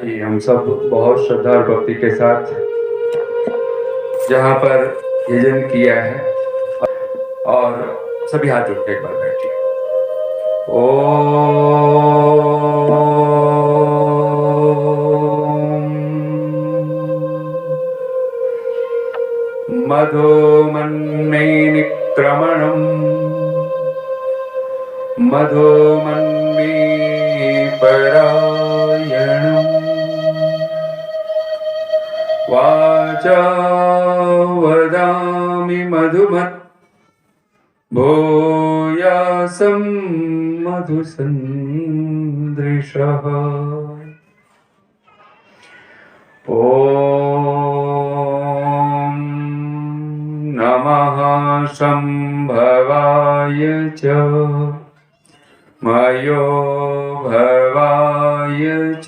ये हम सब बहुत श्रद्धा और भक्ति के साथ जहाँ पर यजन किया है और सभी हाथ जोड़ के एक बार बैठिए। मधुमन्मेनिक्रमणम् मधुमन्मे परायणम् वाचा वदामि मधुमत् भूयासं मधुसन्दृशः। ॐ नमः शम्भवाय च मयो भवाय च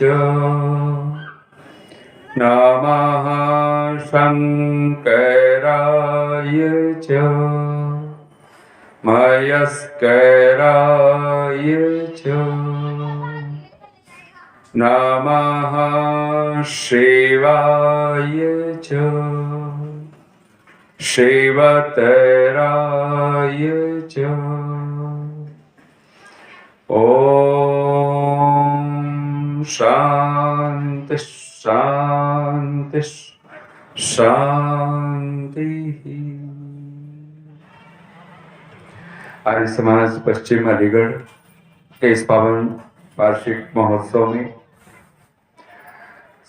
नमः शङ्कराय च मयस्कराय च नमः शिवाय च शिवतराय च। ॐ शान्ति शान्ति शान्तिः। आर्य समाज पश्चिम अलीगढ़ के इस पावन वार्षिक महोत्सव में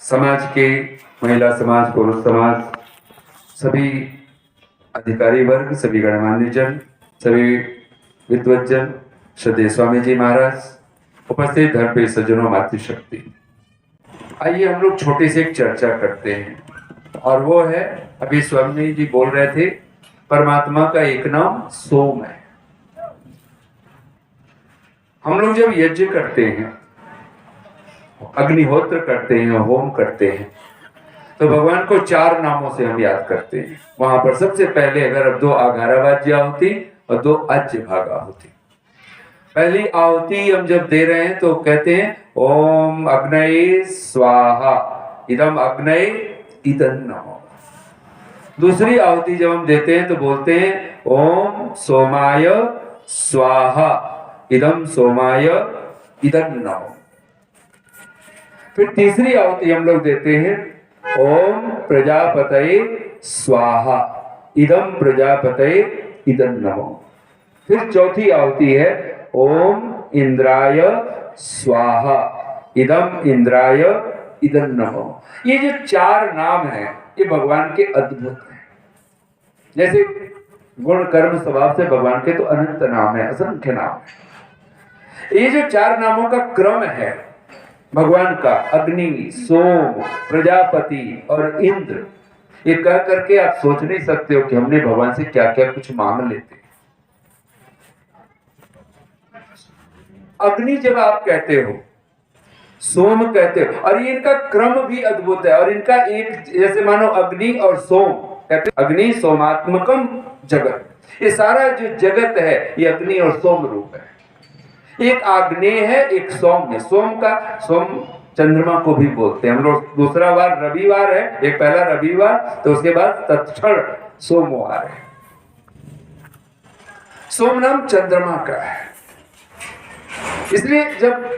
समाज के महिला समाज, पुरुष समाज, सभी अधिकारी वर्ग, सभी गणमान्य जन, सभी विद्वज्जन, श्रद्धेय स्वामी जी महाराज, उपस्थित धर्म पे सज्जनों, मातृशक्ति, आइए हम लोग छोटे से एक चर्चा करते हैं। और वो है, अभी स्वामी जी बोल रहे थे, परमात्मा का एक नाम सोम है। हम लोग जब यज्ञ करते हैं, अग्निहोत्र करते हैं, होम करते हैं, तो भगवान को 4 नामों से हम याद करते हैं। वहां पर सबसे पहले अगर 2 आघारावाज्य आहुति और 2 अज्य भाग आहुति। पहली आहुति हम जब दे रहे हैं तो कहते हैं ओम अग्नये स्वाहा इदम अग्नये इदं नमः। दूसरी आहुति जब हम देते हैं तो बोलते हैं ओम सोमाय स्वाहा इदम सोमाय इदं नमः। फिर तीसरी आहुति हम लोग देते हैं ओम प्रजापतये स्वाहा इदम प्रजापतये इदं नमः। फिर चौथी आहुति है ओम इंद्राय स्वाहा इदम इंद्राय इदं नमः। ये जो 4 नाम हैं ये भगवान के अद्भुत हैं। जैसे गुण कर्म स्वभाव से भगवान के तो अनंत नाम है, असंख्य नाम है। ये जो 4 नामों का क्रम है भगवान का, अग्नि, सोम, प्रजापति और इंद्र, ये कह करके आप सोच नहीं सकते हो कि हमने भगवान से क्या क्या कुछ मांग लेते। अग्नि जब आप कहते हो, सोम कहते हो, और ये इनका क्रम भी अद्भुत है। और इनका एक, जैसे मानो अग्नि और सोम कहते, अग्नि सोमात्मकम जगत, ये सारा जो जगत है ये अग्नि और सोम रूप है। एक आग्नेय है, एक सोम है। सोम का, सोम चंद्रमा को भी बोलते हैं हम लोग। दूसरा बार रविवार है, एक पहला रविवार, तो उसके बाद तत्क्षण सोमवार है। सोम नाम चंद्रमा का है। इसलिए जब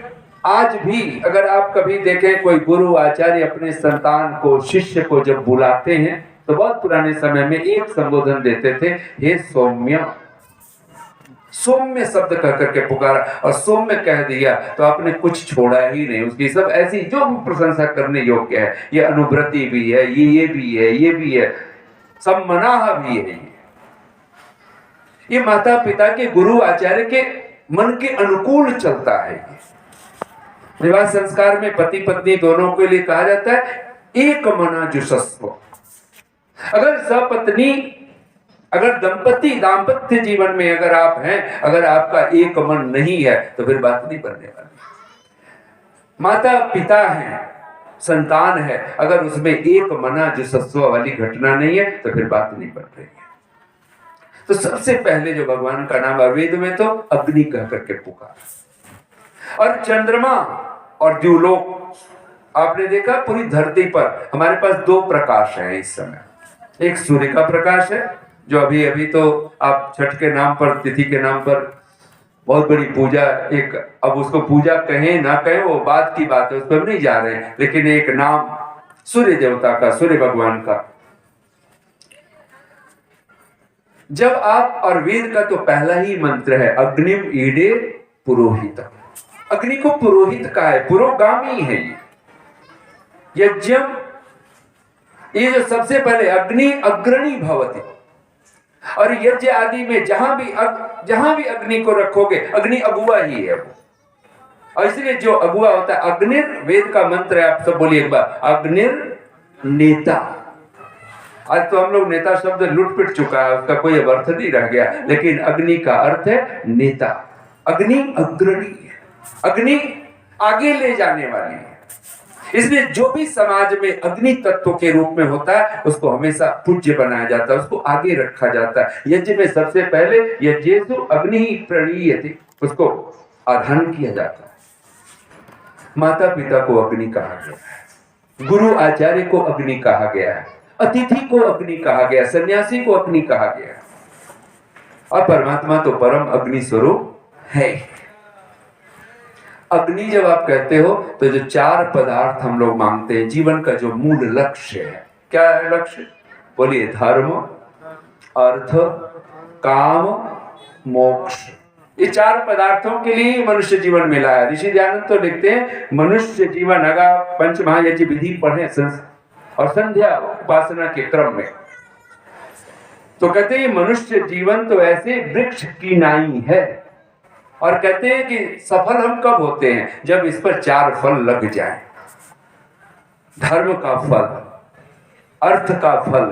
आज भी अगर आप कभी देखें कोई गुरु आचार्य अपने संतान को, शिष्य को जब बुलाते हैं तो बहुत पुराने समय में एक संबोधन देते थे, हे सौम्य। सौम्य शब्द कह करके पुकारा और सौम्य कह दिया तो आपने कुछ छोड़ा ही नहीं। उसकी सब ऐसी जो भी प्रशंसा करने योग्य है, ये अनुव्रति भी है, ये भी है, ये भी है, सब मनाह भी है। ये माता पिता के, गुरु आचार्य के मन के अनुकूल चलता है। विवाह संस्कार में पति पत्नी दोनों के लिए कहा जाता है एक मना जुषस्व। अगर सपत्नी, अगर दाम्पत्य जीवन में अगर आप हैं, अगर आपका एक मन नहीं है तो फिर बात नहीं बनने वाली। माता पिता है, संतान है, अगर उसमें एक मना जुषस्व वाली घटना नहीं है तो फिर बात नहीं बन रही है। तो सबसे पहले जो भगवान का नाम वेद में तो अग्नि कह करके पुकारा, और चंद्रमा और द्युलोक आपने देखा पूरी धरती पर हमारे पास दो प्रकाश हैं इस समय। एक सूर्य का प्रकाश है जो अभी अभी तो आप छठ के नाम पर, तिथि के नाम पर बहुत बड़ी पूजा, एक अब उसको पूजा कहें ना कहें वो बात की बात है, उस पर नहीं जा रहे हैं, लेकिन एक नाम सूर्य देवता का, सूर्य भगवान का। जब आप, और वेद का तो पहला ही मंत्र है अग्निम ईडे पुरोहित, अग्नि को पुरोहित का है, पुरोगामी है ये यज्ञम। ये जो सबसे पहले अग्नि अग्रणी भवति, और यज्ञ आदि में जहां भी अग्नि को रखोगे अग्नि अगुआ ही है वो। और इसलिए जो अगुआ होता है, अग्निर वेद का मंत्र है, आप सब बोलिए एक बार, अग्निर नेता। आज तो हम लोग नेता शब्द लुट पिट चुका है, उसका कोई अर्थ नहीं रह गया, लेकिन अग्नि का अर्थ है नेता। अग्नि अग्रणी है, अग्नि आगे ले जाने वाली है। इसलिए जो भी समाज में अग्नि तत्व के रूप में होता है उसको हमेशा पूज्य बनाया जाता है, उसको आगे रखा जाता है। यज्ञ में सबसे पहले यज्ञेषु अग्नि प्रणीयते, उसको आधान किया जाता है। माता पिता को अग्नि कहा गया है, गुरु आचार्य को अग्नि कहा गया है, अतिथि को अग्नि कहा गया, सन्यासी को अग्नि कहा गया, और परमात्मा तो परम अग्नि स्वरूप है। अग्नि जब आप कहते हो तो जो चार पदार्थ हम लोग मांगते हैं, जीवन का जो मूल लक्ष्य है, क्या है लक्ष्य? बोलिए, धर्म, अर्थ, काम, मोक्ष। ये चार पदार्थों के लिए मनुष्य जीवन मिला है। ऋषि दयानंद तो लिखते हैं, मनुष्य जीवन अगर पंच महायज्ञ विधि पढ़े और संध्या उपासना के क्रम में, तो कहते हैं मनुष्य जीवन तो ऐसे वृक्ष की नाई है, और कहते हैं कि सफल हम कब होते हैं? जब इस पर चार फल लग जाए, धर्म का फल, अर्थ का फल,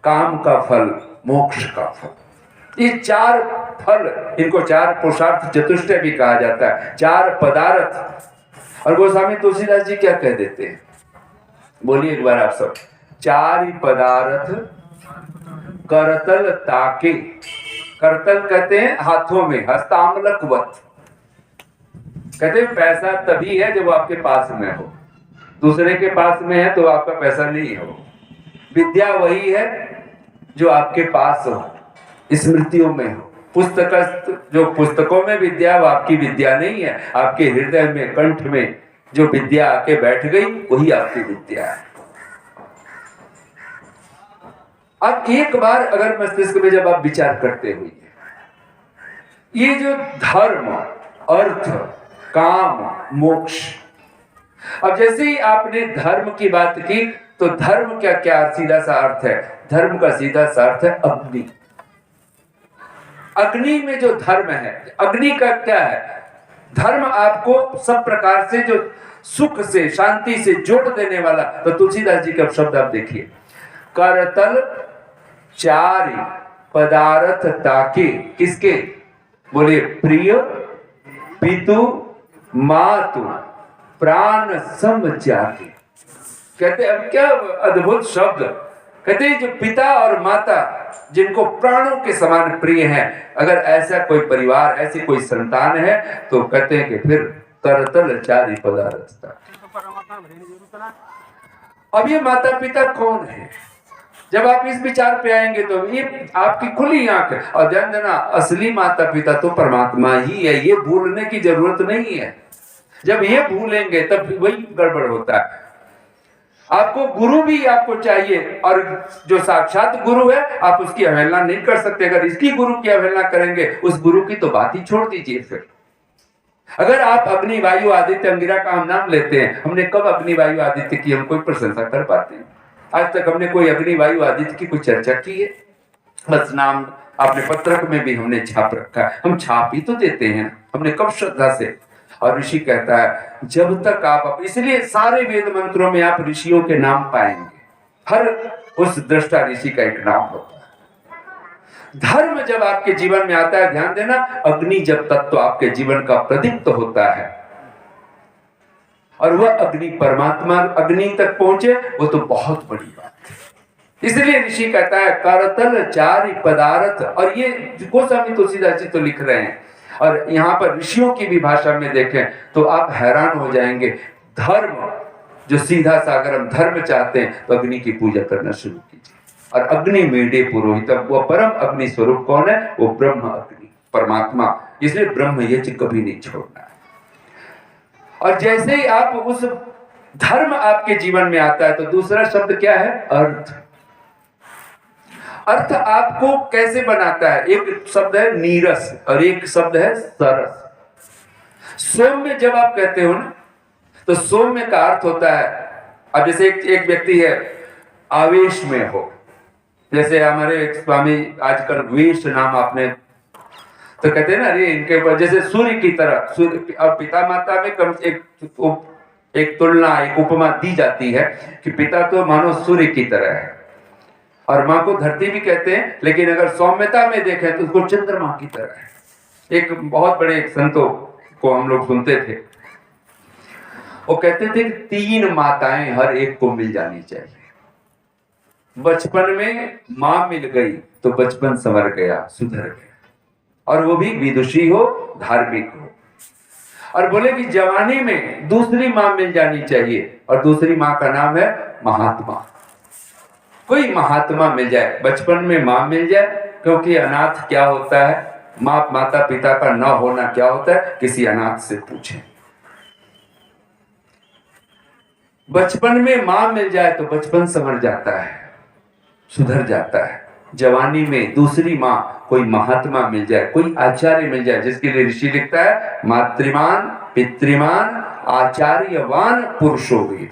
काम का फल, मोक्ष का फल। ये चार फल, इनको चार पुरुषार्थ चतुष्टय भी कहा जाता है, चार पदार्थ। और गोस्वामी तुलसीदास जी क्या कह देते हैं? बोलिए एक बार आप सब, चार पदार्थ करतल ताके, करतल कहते हैं हाथों में, हस्तामलकवत। कहते हैं पैसा तभी है जब आपके पास में हो, दूसरे के पास में है तो आपका पैसा नहीं हो। विद्या वही है जो आपके पास हो, स्मृतियों में हो। पुस्तक, जो पुस्तकों में विद्या वो आपकी विद्या नहीं है, आपके हृदय में, कंठ में जो विद्या आके बैठ गई वही आपकी विद्या है। अब एक बार अगर मस्तिष्क में जब आप विचार करते हुए, ये जो धर्म, अर्थ, काम, मोक्ष, अब जैसे ही आपने धर्म की बात की तो धर्म क्या क्या सीधा सा अर्थ है? धर्म का सीधा सा अर्थ है अग्नि। अग्नि में जो धर्म है, अग्नि का क्या है? धर्म आपको सब प्रकार से जो सुख से, शांति से जोड़ देने वाला। तो तुलसीदास जी का शब्द आप देखिए, करतल चारि पदार्थ ताके, किसके? बोलिए, प्रिय, पितु, मातु, प्राण सम जाके। कहते अब क्या अद्भुत शब्द, कहते हैं जो पिता और माता जिनको प्राणों के समान प्रिय हैं, अगर ऐसा कोई परिवार, ऐसी कोई संतान है तो कहते हैं कि फिर करतल चारि पदार्थ। अब ये माता पिता कौन है? जब आप इस विचार पे आएंगे तो ये आपकी खुली आंख है। और ध्यान देना, असली माता पिता तो परमात्मा ही है, ये भूलने की जरूरत नहीं है। जब ये भूलेंगे तब वही गड़बड़ होता है। आपको गुरु भी आपको चाहिए, और जो साक्षात गुरु है आप उसकी अवहेलना नहीं कर सकते। अगर इसकी गुरु की अवहेलना करेंगे, उस गुरु की तो बात ही छोड़ दीजिए। फिर अगर आप अग्नि वायु आदित्य अंगिरा का हम नाम लेते हैं, हमने कब अग्नि वायु आदित्य की हम कोई प्रशंसा कर पाते हैं? आज तक हमने कोई अग्नि वायु आदित्य की कोई चर्चा की है? बस नाम आपने पत्रक में भी हमने छाप रखा है, हम छाप ही तो देते हैं, हमने कब श्रद्धा से। और ऋषि कहता है जब तक आप, इसलिए सारे वेद मंत्रों में आप ऋषियों के नाम पाएंगे, हर उस दृष्टा ऋषि का एक नाम होता है। धर्म जब आपके जीवन में आता है, ध्यान देना, अग्नि जब तत्व आपके जीवन का प्रदीप्त होता है और वह अग्नि परमात्मा अग्नि तक पहुंचे, वो तो बहुत बड़ी बात है। इसलिए ऋषि कहता है करतल चारि पदार्थ। और ये गोस्वामी तुलसीदास जी तो लिख रहे हैं, और यहाँ पर ऋषियों की भी भाषा में देखें तो आप हैरान हो जाएंगे। धर्म जो सीधा सागरम धर्म चाहते हैं तो अग्नि की पूजा करना शुरू कीजिए। और अग्नि मेढ़े पुरोहित, वो परम अग्नि स्वरूप कौन है? वो ब्रह्म अग्नि, परमात्मा। इसलिए ब्रह्म यज्ञ कभी नहीं छोड़ना है। और जैसे ही आप उस धर्म आपके जीवन में आता है तो दूसरा शब्द क्या है? अर्थ। अर्थ आपको कैसे बनाता है? एक शब्द है नीरस और एक शब्द है सरस। सौम्य जब आप कहते हो ना, तो सौम्य का अर्थ होता है, अब जैसे एक व्यक्ति है आवेश में हो, जैसे हमारे एक स्वामी आजकल वेश नाम आपने तो कहते हैं ना, अरे इनके ऊपर जैसे सूर्य की तरह, सूर्य और पिता माता में कम एक तुलना, एक उपमा दी जाती है कि पिता तो मानो सूर्य की तरह है और माँ को धरती भी कहते हैं, लेकिन अगर सौम्यता में देखें तो उसको चंद्रमा की तरह है। एक बहुत बड़े एक संतों को हम लोग सुनते थे, वो कहते थे कि 3 माताएं हर एक को मिल जानी चाहिए। बचपन में माँ मिल गई तो बचपन संवर गया, सुधर गया, और वो भी विदुषी हो, धार्मिक हो। और बोले कि जवानी में दूसरी माँ मिल जानी चाहिए, और दूसरी माँ का नाम है महात्मा। कोई महात्मा मिल जाए, बचपन में माँ मिल जाए, क्योंकि अनाथ क्या होता है, माता पिता का न होना क्या होता है, किसी अनाथ से पूछें। बचपन में माँ मिल जाए तो बचपन संवर जाता है, सुधर जाता है। जवानी में दूसरी माँ, कोई महात्मा मिल जाए, कोई आचार्य मिल जाए, जिसके लिए ऋषि लिखता है मातृमान पितृमान आचार्यवान पुरुषो वेद।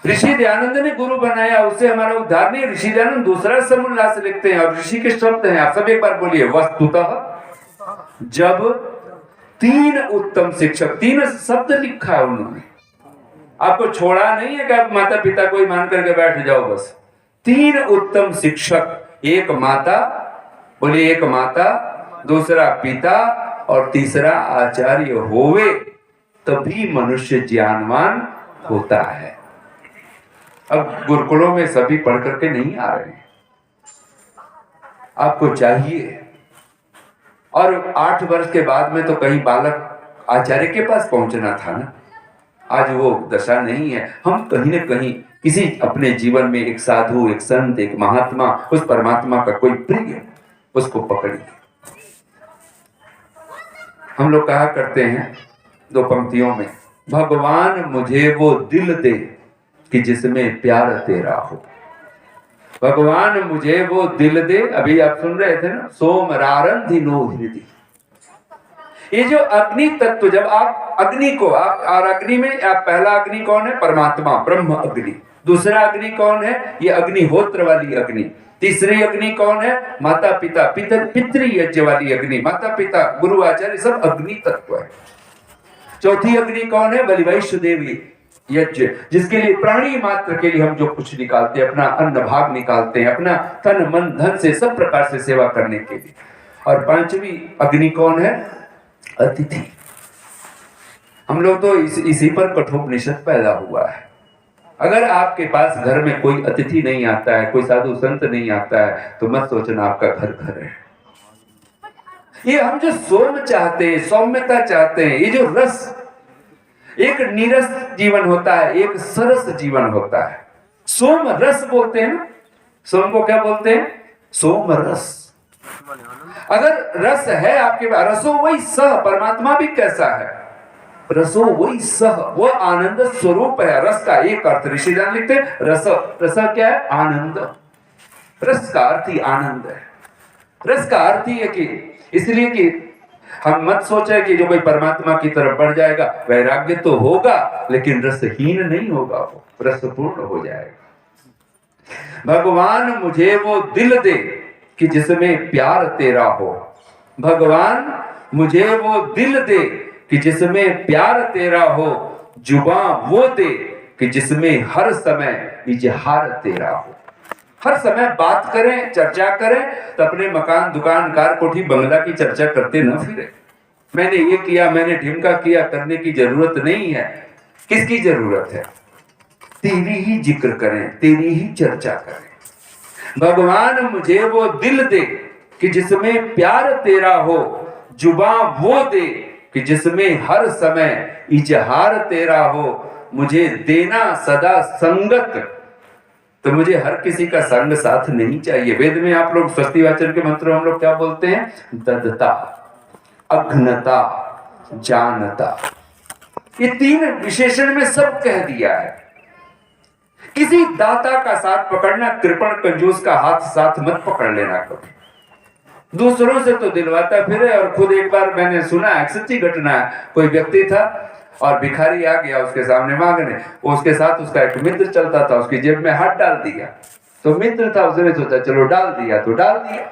ऋषि दयानंद ने गुरु बनाया, उससे हमारा उद्धार नहीं। ऋषि दयानंद दूसरा समुल्लास लिखते हैं और ऋषि के शब्द हैं, आप सब एक बार बोलिए, वस्तुतः जब 3 उत्तम शिक्षक, 3 शब्द लिखा है उन्होंने, आपको छोड़ा नहीं है कि आप माता पिता को ही मान करके बैठ जाओ बस। 3 उत्तम शिक्षक, एक माता, बोलिए एक माता, दूसरा पिता और तीसरा आचार्य होवे तभी मनुष्य ज्ञानवान होता है। अब गुरुकुलों में सभी पढ़ करके नहीं आ रहे हैं, आपको चाहिए। और 8 वर्ष के बाद में तो कहीं बालक आचार्य के पास पहुंचना था ना, आज वो दशा नहीं है। हम कहीं न कहीं किसी अपने जीवन में एक साधु, एक संत, एक महात्मा, उस परमात्मा का कोई प्रिय, उसको पकड़िए। हम लोग कहा करते हैं 2 पंक्तियों में, भगवान मुझे वो दिल दे कि जिसमें प्यार तेरा हो। भगवान मुझे वो दिल दे, अभी आप सुन रहे थे ना, सोमरारंधिनो हृदय। ये जो अग्नि तत्व, जब आप अग्नि को और अग्नि में आप पहला अग्नि कौन है? परमात्मा, ब्रह्म अग्नि। दूसरा अग्नि कौन है? ये अग्निहोत्र वाली अग्नि। तीसरी अग्नि कौन है? माता पिता, पितृ यज्ञ वाली अग्नि, माता पिता गुरु आचार्य सब अग्नि तत्व है। चौथी अग्नि कौन है? बलिवैश्य देवी यज्ञ, जिसके लिए प्राणी मात्र के लिए हम जो कुछ निकालते हैं, अपना अन्न भाग निकालते हैं, अपना तन मन धन से सब प्रकार से सेवा करने के लिए। और 5वीं अग्नि कौन है? अतिथि। हम लोग तो इसी पर कठोपनिषद पैदा हुआ है। अगर आपके पास घर में कोई अतिथि नहीं आता है, कोई साधु संत नहीं आता है, तो मत सोचना आपका घर घर है। ये हम जो सोम चाहते हैं, सौम्यता चाहते हैं, ये जो रस, एक नीरस जीवन होता है, एक सरस जीवन होता है। सोम रस बोलते हैं ना, सोम को क्या बोलते हैं? सोम रस। अगर रस है आपके पास, रसो वही सह, परमात्मा भी कैसा है? रसो वही सह, वो आनंद स्वरूप है। रस का एक अर्थ ऋषि दान लिखते हैं, रस, रस क्या है? आनंद। रस का अर्थ ही आनंद है। रस का अर्थ ही है कि, इसलिए कि हम मत सोचे कि जो कोई परमात्मा की तरफ बढ़ जाएगा, वैराग्य तो होगा लेकिन रसहीन नहीं होगा, वो रसपूर्ण हो जाएगा। भगवान मुझे वो दिल दे कि जिसमें प्यार तेरा हो। भगवान मुझे वो दिल दे कि जिसमें प्यार तेरा हो। जुबान वो दे कि जिसमें हर समय इजहार तेरा हो। हर समय बात करें, चर्चा करें, तो अपने मकान, दुकान, कार, कोठी, बंगला की चर्चा करते न फिरे। मैंने ये किया, मैंने ढिमका किया, करने की जरूरत नहीं है। किसकी जरूरत है? तेरी ही जिक्र करें, तेरी ही चर्चा करें। भगवान मुझे वो दिल दे कि जिसमें प्यार तेरा हो। जुबान वो दे कि जिसमें हर समय इजहार तेरा हो। मुझे देना सदा संगत। तो मुझे हर किसी का संग साथ नहीं चाहिए। वेद में आप लोग स्वस्ति वाचन के मंत्र हम लोग क्या बोलते हैं? ददता, अघ्नता, जानता। ये तीन विशेषण में सब कह दिया है। किसी दाता का साथ पकड़ना, कृपण कंजूस का हाथ साथ मत पकड़ लेना कभी। दूसरों से तो दिलवाता फिरे, और खुद एक बार मैंने सुना है, सच्ची घटना है, कोई व्यक्ति था और भिखारी आ गया उसके सामने मांगने। उसके साथ उसका एक मित्र चलता था, उसकी जेब में हाथ डाल दिया। तो मित्र था, उसने सोचा चलो डाल दिया, तो डाल दिया।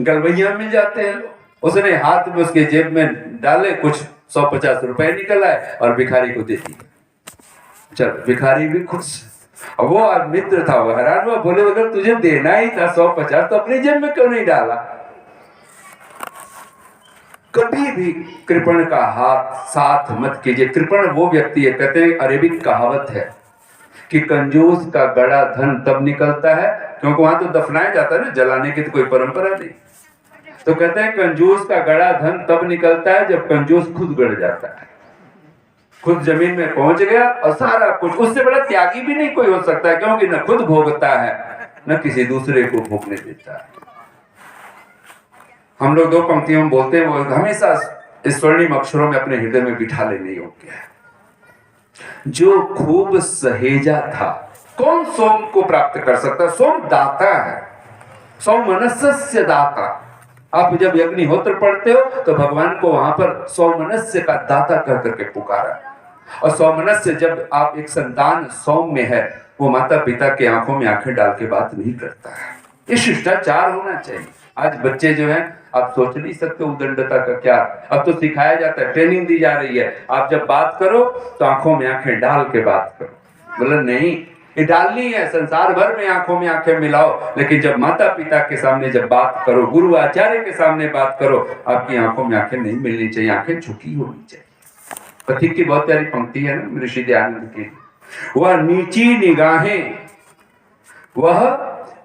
गलवैया मिल जाते हैं लोग। उसने हाथ में उसके जेब में डाले, कुछ 150 रुपए निकल आए और भिखारी को दे दिए। चल, भिखारी भी खुश। और वो मित्र था, वो हैरान हुआ, बोले अगर तुझे देना ही था 150 तो अपनी जेब में क्यों नहीं डाला? कभी भी कृपण का हाथ साथ मत कीजिए। कृपण वो व्यक्ति है, कहते हैं अरेबिक कहावत है कि कंजूस का गड़ा धन तब निकलता है, क्योंकि वहां तो दफनाया जाता है ना, जलाने की तो कोई परंपरा नहीं। तो कहते हैं कंजूस का गड़ा धन तब निकलता है जब कंजूस खुद गड़ जाता है, खुद जमीन में पहुंच गया और सारा कुछ। उससे बड़ा त्यागी भी नहीं कोई हो सकता है, क्योंकि न खुद भोगता है न किसी दूसरे को भोगने देता है। हम लोग 2 पंक्तियों में बोलते हैं, वो हमेशा इस स्वर्णिम अक्षरों में अपने हृदय में बिठा लेने योग्य है। जो खूब सहेजा था, कौन सोम को प्राप्त कर सकता? सोम दाता है, सौमनस्य दाता। आप जब अग्निहोत्र पढ़ते हो तो भगवान को वहां पर सौमनस्य का दाता कह करके पुकारा। और सौमनस्य, जब आप एक संतान सौम्य है, वो माता पिता के आंखों में आंखें डाल के बात नहीं करता है। ये शिष्टाचार होना चाहिए। आज बच्चे जो हैं, आप सोच नहीं सकते उदंडता का क्या। अब तो सिखाया जाता है, ट्रेनिंग दी जा रही है, आप जब बात करो तो आंखों में आंखें डाल के बात करो। बोला नहीं, ये डालनी है, संसार भर में आंखों में आंखें मिलाओ, लेकिन जब माता पिता के सामने जब बात करो, गुरु आचार्य के सामने बात करो, आपकी आंखों में आंखें नहीं मिलनी चाहिए, आंखें झुकी होनी चाहिए। पथिक की बहुत प्यारी पंक्ति है ना ऋषि दयानंद की, वह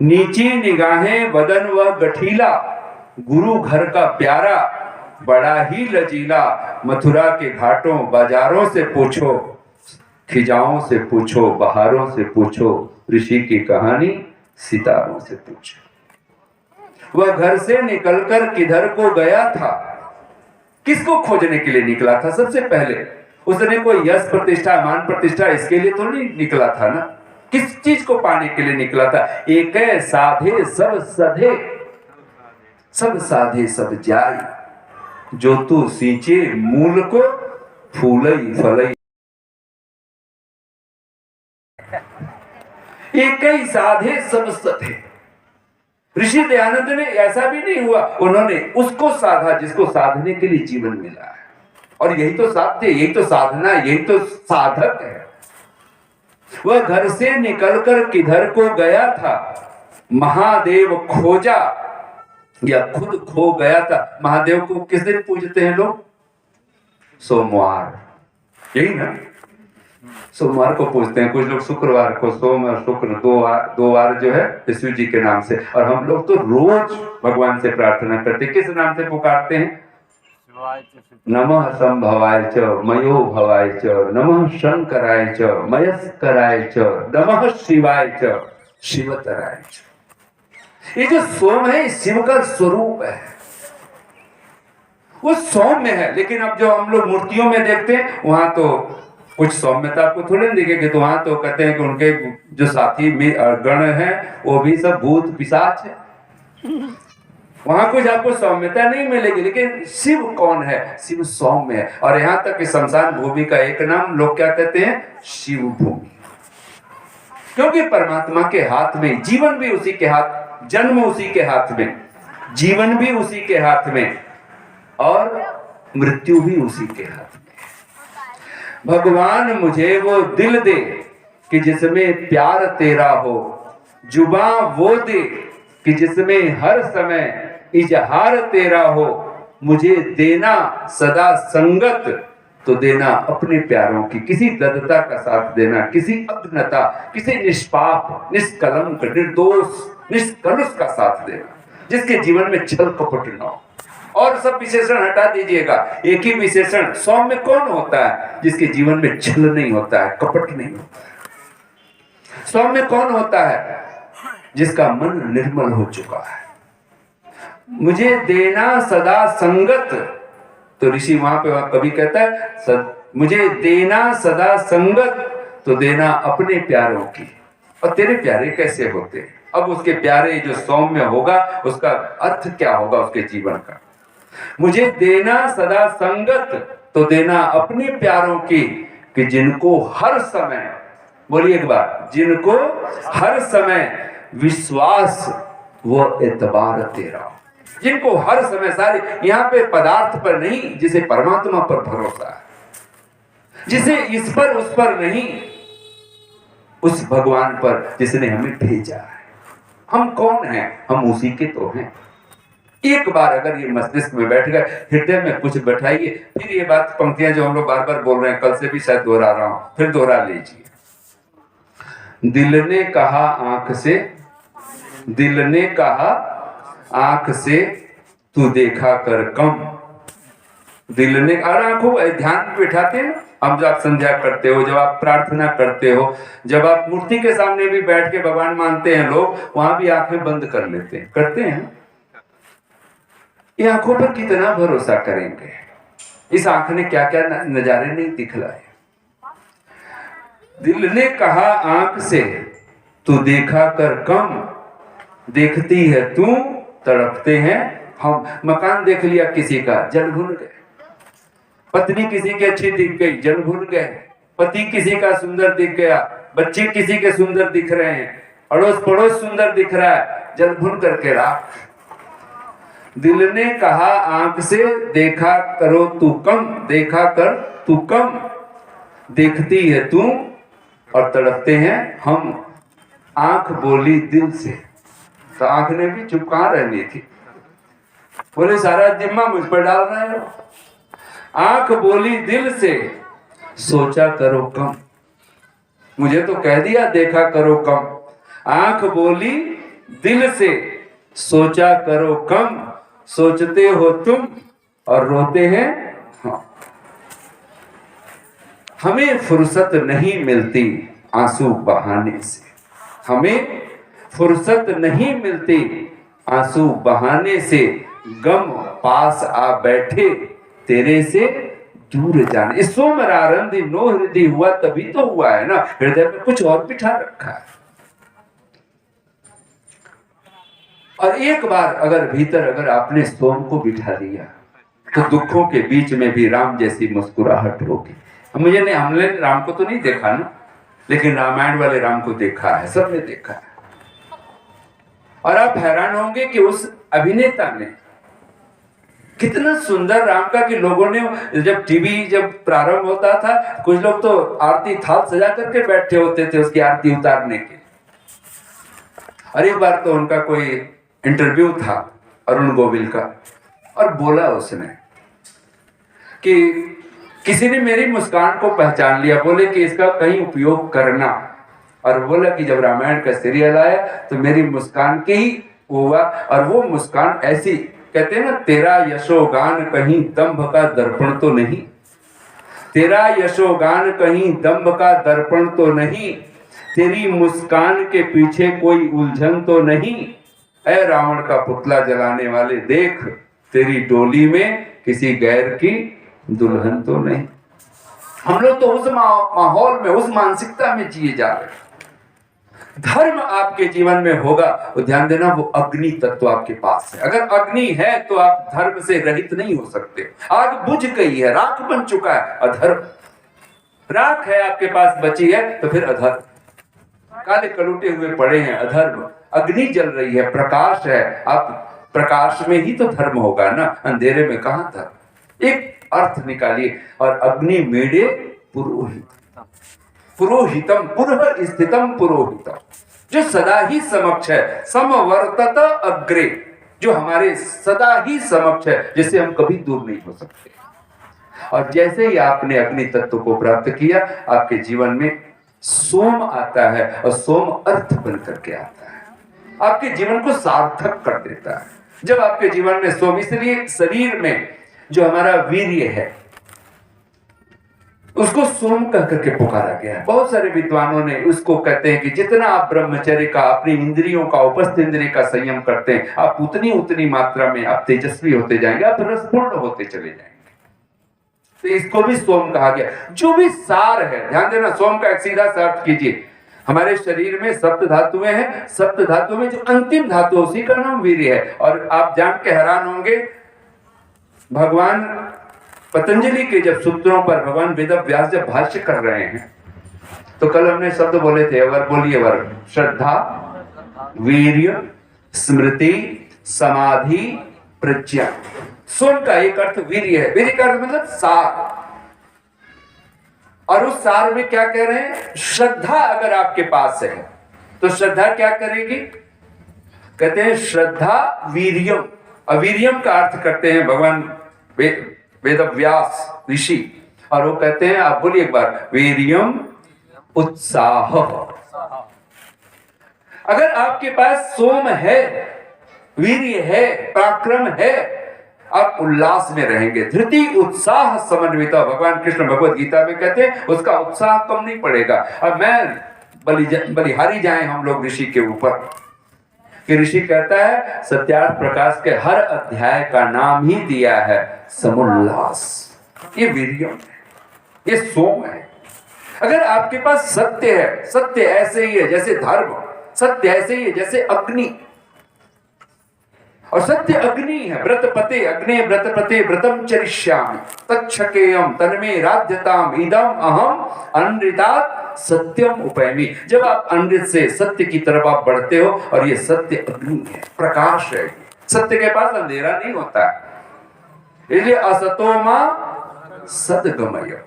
नीची निगाहें वदन वह गठीला, गुरु घर का प्यारा बड़ा ही लचीला। मथुरा के घाटों बाजारों से पूछो, खिजाओं से पूछो, बहारों से पूछो, ऋषि की कहानी सितारों से पूछो। वह घर से निकलकर किधर को गया था? किसको खोजने के लिए निकला था? सबसे पहले उसने कोई यश प्रतिष्ठा, मान प्रतिष्ठा, इसके लिए तो नहीं निकला था ना। किस चीज को पाने के लिए निकला था? एक साधे सब सधे, सब साधे सब जाय, जो तू सींचे मूल को फूलई फलई। एक ही साधे सब सधे। ऋषि दयानंद ने ऐसा भी नहीं हुआ, उन्होंने उसको साधा जिसको साधने के लिए जीवन मिला है। और यही तो साध्य, यही तो साधना, यही तो साधक है। वह घर से निकलकर किधर को गया था? महादेव खोजा, या खुद खो गया था। महादेव को किस दिन पूजते हैं लोग? सोमवार, यही ना, सोमवार को पूजते हैं। कुछ लोग शुक्रवार को, सोम और शुक्र दो वार जो है शिव जी के नाम से। और हम लोग तो रोज भगवान से प्रार्थना करते, किस नाम से पुकारते हैं? नमः संभवाय च मयो भवाय च, नमः शंकराय च मयस्कराय च, नमः शिवाय च शिवतराय च। ये जो सोम है शिव का स्वरूप है, वो सौम्य है। लेकिन अब जो हम लोग मूर्तियों में देखते हैं, वहां तो कुछ सौम्यता आपको थोड़ी दिखेगी। तो वहां तो कहते हैं कि उनके जो साथी गण हैं वो भी सब भूत पिशाच है, वहां कुछ आपको सौम्यता नहीं मिलेगी। लेकिन शिव कौन है? शिव सौम्य है। और यहां तक कि शमशान भूमि का एक नाम लोग क्या कहते हैं? शिव भूमि। क्योंकि परमात्मा के हाथ में जीवन भी उसी के हाथ, जन्म उसी के हाथ में, जीवन भी उसी के हाथ में, और मृत्यु भी उसी के हाथ में। भगवान मुझे वो दिल दे कि जिसमें प्यार तेरा हो, जुबां वो दे कि जिसमें हर समय इजहार तेरा हो। मुझे देना सदा संगत, तो देना अपने प्यारों की, किसी ददता का साथ देना, किसी अज्ञता, किसी निष्पाप, निष्कलंक, निर्दोष, निष्कलुष का साथ देना, जिसके जीवन में छल कपट न हो। और सब विशेषण हटा दीजिएगा, एक ही विशेषण सौम्य कौन होता है? जिसके जीवन में छल नहीं होता है, कपट नहीं होता है। सौम्य कौन होता है? जिसका मन निर्मल हो चुका है। मुझे देना सदा संगत, तो ऋषि वहां पे कभी कहता है मुझे देना सदा संगत, तो देना अपने प्यारों की। और तेरे प्यारे कैसे होते हैं? अब उसके प्यारे जो सौम्य होगा, उसका अर्थ क्या होगा उसके जीवन का? मुझे देना सदा संगत, तो देना अपने प्यारों की, कि जिनको हर समय, बोलिए एक बार, जिनको हर समय विश्वास व एतबार तेरा, जिनको हर समय सारे, यहां पे पदार्थ पर नहीं, जिसे परमात्मा पर भरोसा है, जिसे इस पर उस पर नहीं, उस भगवान पर जिसने हमें भेजा है। हम कौन हैं? हम उसी के तो हैं। एक बार अगर ये मस्तिष्क में बैठ गए, हृदय में कुछ बैठाइए, फिर ये बात, पंक्तियां जो हम लोग बार बार बोल रहे हैं, कल से भी शायद दोहरा रहा हूं, फिर दोहरा लीजिए। दिल ने कहा आंख से, दिल ने कहा आंख से, तू देखा कर कम। दिल ने, और आंखों ध्यान बिठाते हैं, अब जब आप संध्या करते हो, जब आप प्रार्थना करते हो, जब आप मूर्ति के सामने भी बैठ के भगवान मानते हैं लोग, वहां भी आंखें बंद कर लेते हैं, करते हैं। ये आंखों पर कितना भरोसा करेंगे? इस आंख ने क्या क्या नजारे नहीं दिखलाए। दिल ने कहा आंख से, तू देखा कर कम, देखती है तू, तड़पते हैं हम। मकान देख लिया किसी का, जल भूल गए। पत्नी किसी की अच्छी दिख गई, जल भूल गए। पति किसी का सुंदर दिख गया, बच्चे किसी के सुंदर दिख रहे हैं, अड़ोस पड़ोस सुंदर दिख रहा है, जल भूल करके राख। दिल ने कहा आंख से, देखा करो तू कम, देखा कर तू कम, देखती है तू और तड़पते हैं हम। आंख बोली दिल से, तो आंख ने भी चुप कहां रहनी थी, बोले सारा जिम्मा मुझ पर डाल रहे हो। आंख बोली दिल से, सोचा करो कम, मुझे तो कह दिया देखा करो कम। आंख बोली दिल से, सोचा करो कम, सोचते हो तुम और रोते हैं हम। हमें फुर्सत नहीं मिलती आंसू बहाने से, हमें फुर्सत नहीं मिलती आंसू बहाने से। गम पास आ बैठे, तेरे से दूर जाने। सोमरारंधी नो हृदय हुआ, तभी तो हुआ है ना, हृदय में कुछ और बिठा रखा है। और एक बार अगर भीतर अगर आपने सोम को बिठा लिया, तो दुखों के बीच में भी राम जैसी मुस्कुराहट होगी। मुझे नहीं, हमने राम को तो नहीं देखा ना, लेकिन रामायण वाले राम को देखा है, सबने देखा है। और आप हैरान होंगे कि उस अभिनेता ने कितना सुंदर राम का, कि लोगों ने जब टीवी जब प्रारंभ होता था, कुछ लोग तो आरती थाल सजा करके बैठे होते थे उसकी आरती उतारने के। और एक बार तो उनका कोई इंटरव्यू था अरुण गोविल का, और बोला उसने कि किसी ने मेरी मुस्कान को पहचान लिया, बोले कि इसका कहीं उपयोग करना। और बोला कि जब रामायण का सीरियल आया तो मेरी मुस्कान के ही हुआ, और वो मुस्कान ऐसी, कहते हैं ना, तेरा यशोगान कहीं दंभ का दर्पण तो नहीं, तेरा यशोगान कहीं दंभ का दर्पण तो नहीं, तेरी मुस्कान के पीछे कोई उलझन तो नहीं। ऐ रावण का पुतला जलाने वाले, देख तेरी डोली में किसी गैर की दुल्हन तो नहीं। हम लोग तो उस माहौल में, उस मानसिकता में जिए जा रहे हैं। धर्म आपके जीवन में होगा, तो ध्यान देना, वो अग्नि तत्व आपके पास है। अगर अग्नि है तो आप धर्म से रहित नहीं हो सकते। आग बुझ गई है, राख बन चुका है, अधर्म। राख है आपके पास बची है, तो फिर अधर्म, काले कलूटे हुए पड़े हैं, अधर्म। अग्नि जल रही है, प्रकाश है, आप प्रकाश में ही तो धर्म होगा ना, अंधेरे में कहां धर्म। एक अर्थ निकालिए, और अग्नि मेड़े पुरोहित, पुरोहितम पुरः स्थितम पुरोहितम, जो सदा ही समक्ष है, समवर्तत अग्रे, जो हमारे सदा ही समक्ष है, जिससे हम कभी दूर नहीं हो सकते। और जैसे ही आपने अग्नि तत्व को प्राप्त किया, आपके जीवन में सोम आता है, और सोम अर्थ बन करके आता है, आपके जीवन को सार्थक कर देता है। जब आपके जीवन में सोम, इसलिए शरीर में जो हमारा वीर्य है उसको सोम कह करके पुकारा गया है। बहुत सारे विद्वानों ने उसको कहते हैं कि जितना आप ब्रह्मचर्य का, अपनी इंद्रियों का, उपस्थ इंद्रिय का संयम करते हैं, आप उतनी मात्रा में आप तेजस्वी होते जाएंगे, आप रसपूर्ण होते चले जाएंगे। तो इसको भी सोम कहा गया। जो भी सार है, ध्यान देना, सोम का एक सीधा सा अर्थ कीजिए। हमारे शरीर में सप्त धातुएं हैं, सप्त धातु में जो अंतिम धातु है उसी का नाम वीर्य है। और आप जान के हैरान होंगे, भगवान पतंजलि के जब सूत्रों पर भगवान वेद व्यास जब भाष्य कर रहे हैं, तो कल हमने शब्द बोले थे, अवर बोलिए, वर श्रद्धा, वीर्य, स्मृति, समाधि, प्रज्ञा। सोम का एक अर्थ वीर्य है। वीर्य का अर्थ मतलब सार। और उस सार में क्या कह रहे हैं? श्रद्धा अगर आपके पास है तो श्रद्धा क्या करेगी? कहते हैं श्रद्धा वीर्यम। अवीर्यम का अर्थ करते हैं भगवान वेद व्यास ऋषि, और वो कहते हैं, आप बोलिए एक बार, वीर्यम उत्साह। अगर आपके पास सोम है, वीर्य है, पराक्रम है, आप उल्लास में रहेंगे। धृति उत्साह समन्वित, भगवान कृष्ण भगवत गीता में कहते हैं उसका उत्साह कम नहीं पड़ेगा। अब मैं बलिहारी जाएं हम लोग ऋषि के ऊपर, कि ऋषि कहता है सत्यार्थ प्रकाश के हर अध्याय का नाम ही दिया है समुल्लास। ये वीर्य है, ये सोम है। अगर आपके पास सत्य है, सत्य ऐसे ही है जैसे धर्म, सत्य ऐसे ही है जैसे अग्नि, और सत्य अग्नि है। व्रतपते अग्ने व्रतपते व्रतम चरिष्यामि तच्छकेयम तन्मे राध्यताम इदम अहम अनृतात् सत्यम उपैमि। जब आप अमृत से सत्य की तरफ आप बढ़ते हो, और ये सत्य अग्नि है, प्रकाश है। सत्य के पास अंधेरा नहीं होता है। इसलिए असतो मां सद्गमय।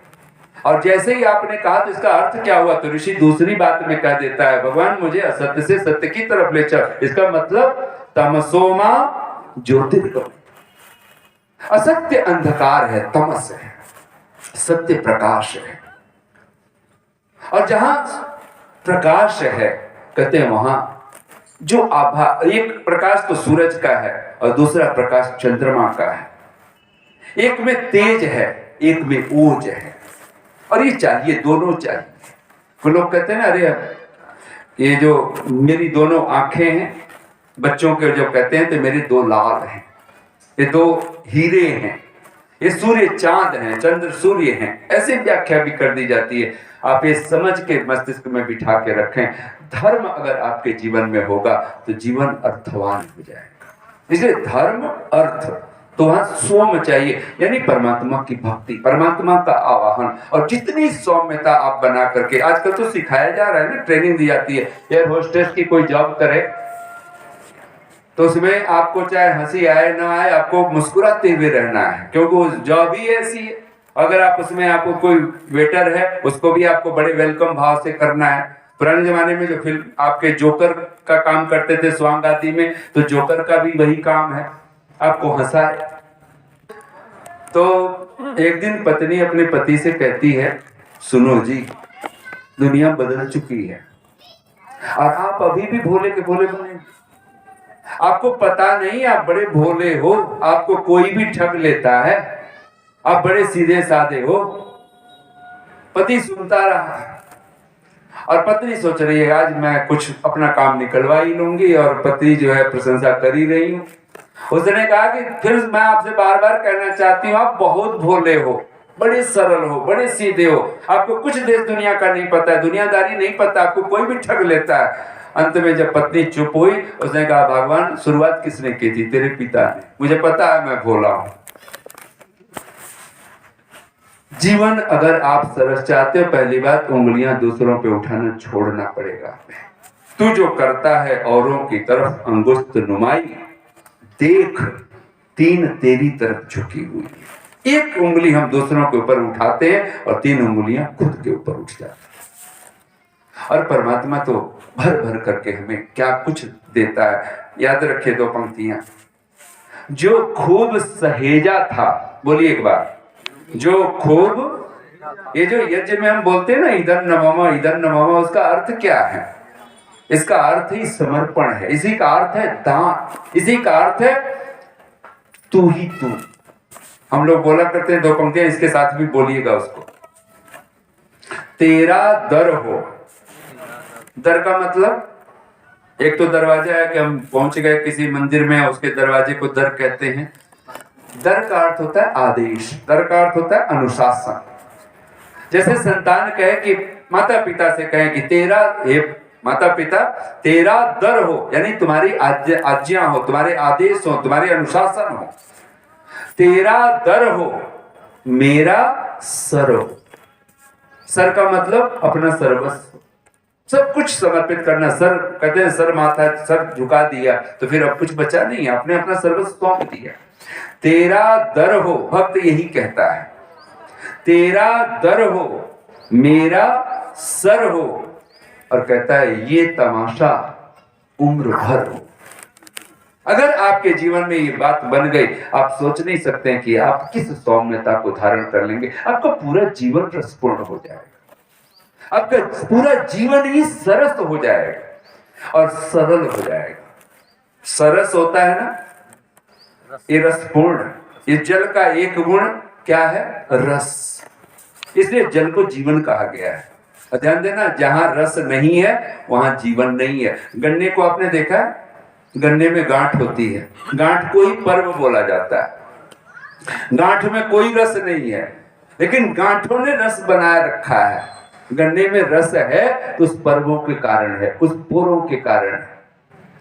और जैसे ही आपने कहा तो इसका अर्थ क्या हुआ? तो ऋषि दूसरी बात में कह देता है, भगवान मुझे असत्य से सत्य की तरफ ले चल। इसका मतलब तमसोमा ज्योतिर्गमय। असत्य अंधकार है, तमस है, सत्य प्रकाश है। और जहां प्रकाश है, कहते हैं वहां जो आभा, एक प्रकाश तो सूरज का है और दूसरा प्रकाश चंद्रमा का है। एक में तेज है, एक में ओज है, और ये चाहिए, दोनों चाहिए। तो लोग कहते हैं ना, अरे ये जो मेरी दोनों आंखें हैं, बच्चों के जब कहते हैं तो मेरे दो लाल हैं, ये दो हीरे हैं, ये सूर्य चांद हैं, चंद्र सूर्य हैं, ऐसी व्याख्या भी कर दी जाती है। आप ये समझ के मस्तिष्क में बिठा के रखें, धर्म अगर आपके जीवन में होगा तो जीवन अर्थवान हो जाएगा। इसलिए धर्म, अर्थ, तो वहां सोम चाहिए, यानी परमात्मा की भक्ति, परमात्मा का आवाहन। और जितनी सौम्यता आप बना करके, आजकल तो सिखाया जा रहा है ना, ट्रेनिंग दी जाती है। एयर होस्टेस की कोई जॉब करे तो उसमें आपको चाहे हंसी आए ना आए, आपको मुस्कुराते हुए रहना है, क्योंकि वो जॉब ही ऐसी है। अगर आप उसमें, आपको कोई वेटर है, उसको भी आपको बड़े वेलकम भाव से करना है। पुराने जमाने में जो फिल्म आपके जोकर का काम करते थे स्वांग आदि में, तो जोकर का भी वही काम है, आपको हंसाए। तो एक दिन पत्नी अपने पति से कहती है, सुनो जी, दुनिया बदल चुकी है और आप अभी भी भोले के भोले बने। आपको पता नहीं, आप बड़े भोले हो, आपको कोई भी ठग लेता है, आप बड़े सीधे साधे हो। पति सुनता रहा और पत्नी सोच रही है आज मैं कुछ अपना काम निकलवा ही लूंगी, और पति जो है प्रशंसा कर ही रही हूँ। उसने कहा कि फिर मैं आपसे बार बार कहना चाहती हूँ, आप बहुत भोले हो, बड़े सरल हो, बड़े सीधे हो, आपको कुछ देश दुनिया का नहीं पता है, दुनियादारी नहीं पता, आपको कोई भी ठग लेता है। अंत में जब पत्नी चुप हुई, उसने कहा भगवान शुरुआत किसने की थी? तेरे पिता ने। मुझे पता है मैं भोला हूं। जीवन अगर आप सरस चाहते हो, पहली बात उंगलियां दूसरों पे उठाना छोड़ना पड़ेगा। तू जो करता है औरों की तरफ अंगुष्ठ नुमाई, देख तीन तेरी तरफ झुकी हुई है। एक उंगली हम दूसरों के ऊपर उठाते हैं और तीन उंगलियां खुद के ऊपर उठ जाती हैं। और परमात्मा तो भर भर करके हमें क्या कुछ देता है। याद रखिए दो पंक्तियां, जो खूब सहेजा था, बोलिए एक बार, जो खूब, ये जो यज्ञ में हम बोलते हैं ना, इधर नमः इधर नमः, उसका अर्थ क्या है? इसका अर्थ ही समर्पण है, इसी का अर्थ है दान, इसी का अर्थ है तू ही तू। हम लोग बोला करते हैं 2 पंक्तियां, इसके साथ भी बोलिएगा उसको। तेरा दर हो। दर का मतलब एक तो दरवाजा है कि हम पहुंच गए किसी मंदिर में, उसके दरवाजे को दर कहते हैं। दर का अर्थ होता है आदेश, दर का अर्थ होता है अनुशासन। जैसे संतान कहे कि माता पिता से कहे कि तेरा, हे माता पिता तेरा दर हो, यानी तुम्हारी आज्ञा हो, तुम्हारे आदेश हो, तुम्हारे अनुशासन हो। तेरा दर हो, मेरा सर हो। सर का मतलब अपना सर्वस्व, सब कुछ समर्पित करना। सर कहते हैं सर माथा, सर झुका दिया तो फिर अब कुछ बचा नहीं, आपने अपना सर्वस्व सौंप दिया। तेरा दर हो, भक्त यही कहता है, तेरा दर हो, मेरा सर हो, और कहता है ये तमाशा उम्र भर हो। अगर आपके जीवन में ये बात बन गई, आप सोच नहीं सकते हैं कि आप किस सौम्यता को धारण कर लेंगे। आपका पूरा जीवन रसपूर्ण हो जाएगा, आपका पूरा जीवन ही सरस हो जाएगा और सरल हो जाएगा। सरस होता है ना, ये रसपूर्ण। इस जल का एक गुण क्या है? रस। इसलिए जल को जीवन कहा गया है। ध्यान देना, जहां रस नहीं है वहां जीवन नहीं है। गन्ने को आपने देखा है, गन्ने में गांठ होती है, गांठ को ही पर्व बोला जाता है। गांठ में कोई रस नहीं है, लेकिन गांठों ने रस बनाए रखा है। गन्ने में रस है तो उस पर्वों के कारण है, उस पोरों के कारण है,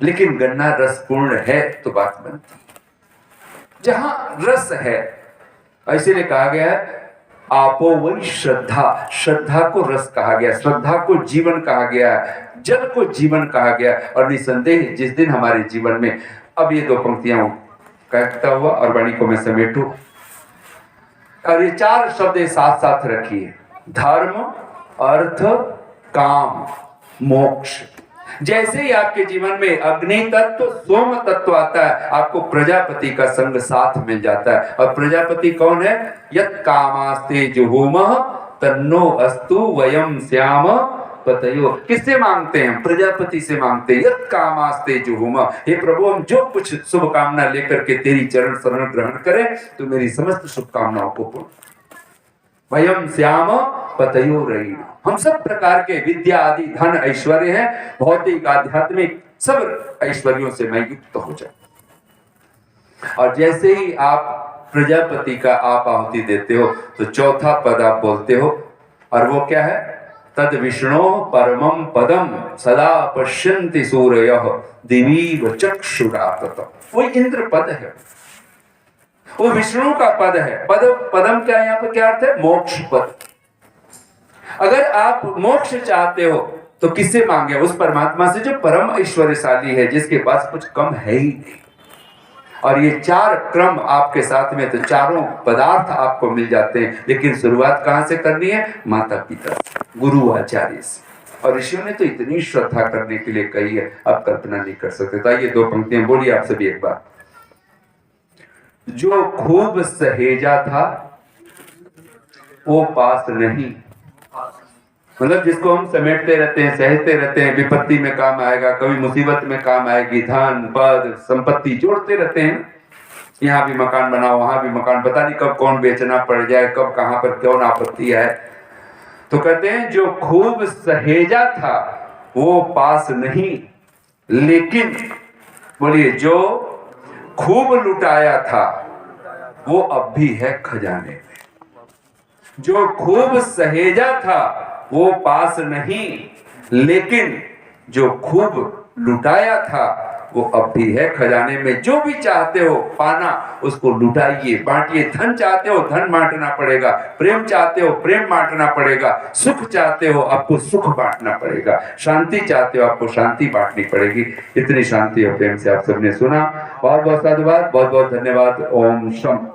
लेकिन गन्ना रसपूर्ण है तो बात बनती है। जहां रस है, इसीलिए कहा गया है आपो वही श्रद्धा। श्रद्धा को रस कहा गया, श्रद्धा को जीवन कहा गया, जल को जीवन कहा गया। और निसंदेह जिस दिन हमारे जीवन में, अब ये 2 पंक्तियां कहता हुआ और वाणी को मैं समेटू, और ये 4 शब्द साथ साथ रखिए, धर्म, अर्थ, काम, मोक्ष। जैसे ही आपके जीवन में अग्नि तत्व, सोम तत्व आता है, आपको प्रजापति का संग साथ मिल जाता है। और प्रजापति कौन है? यत् कामास्ते जुहोमः तन्नो अस्तु वयम श्याम पतयो। किससे मांगते हैं? प्रजापति से मांगते हैं। यत् कामास्ते जुहोमः, हे प्रभु हम जो कुछ शुभकामना लेकर के तेरी चरण शरण ग्रहण करें तो मेरी समस्त शुभकामनाओं को पूर्ण। वयम श्याम पतयो रही। हम सब प्रकार के विद्या आदि धन ऐश्वर्य है, भौतिक आध्यात्मिक सब ऐश्वर्यों से मैं युक्त हो जाऊं। और जैसे ही आप प्रजापति का आप आहुति देते हो तो चौथा पद आप बोलते हो, और वो क्या है? तद विष्णु परमं पदम सदा पश्यन्ति सूरयः दिवीव चक्षुरातत। वो इंद्र पद है, वो विष्णु का पद है। पदम क्या यहाँ पर क्या अर्थ है? मोक्ष पद। अगर आप मोक्ष चाहते हो तो किससे मांगे? उस परमात्मा से जो परम ऐश्वर्यशाली है, जिसके पास कुछ कम है ही नहीं। और ये 4 क्रम आपके साथ में, तो चारों पदार्थ आपको मिल जाते हैं। लेकिन शुरुआत कहां से करनी है? माता पिता, गुरु आचार्य से। और ऋषियों ने तो इतनी श्रद्धा करने के लिए कही है, आप कल्पना नहीं कर सकते। तो ये 2 पंक्तियां बोलिए आप सभी एक बार। जो खूब सहेजा था वो पास नहीं, मतलब जिसको हम समेटते रहते हैं, सहजते रहते हैं, विपत्ति में काम आएगा, कभी मुसीबत में काम आएगी, धन पद संपत्ति जोड़ते रहते हैं। यहाँ भी मकान बनाओ, वहां भी मकान, पता नहीं कब कौन बेचना पड़ जाए, कब कहां पर क्यों आपत्ति है। तो कहते हैं जो खूब सहेजा था वो पास नहीं, लेकिन बोलिए जो खूब लुटाया था वो अब भी है खजाने में। जो खूब सहेजा था वो पास नहीं, लेकिन जो खूब लुटाया था वो अब भी है खजाने में। जो भी चाहते हो पाना उसको लुटाइए, बांटिए। धन चाहते हो धन बांटना पड़ेगा, प्रेम चाहते हो प्रेम बांटना पड़ेगा, सुख चाहते हो आपको सुख बांटना पड़ेगा, शांति चाहते हो आपको शांति बांटनी पड़ेगी। इतनी शांति और प्रेम से आप सबने सुना। बहुत बहुत साधुवाद, बहुत बहुत धन्यवाद। ओम शम।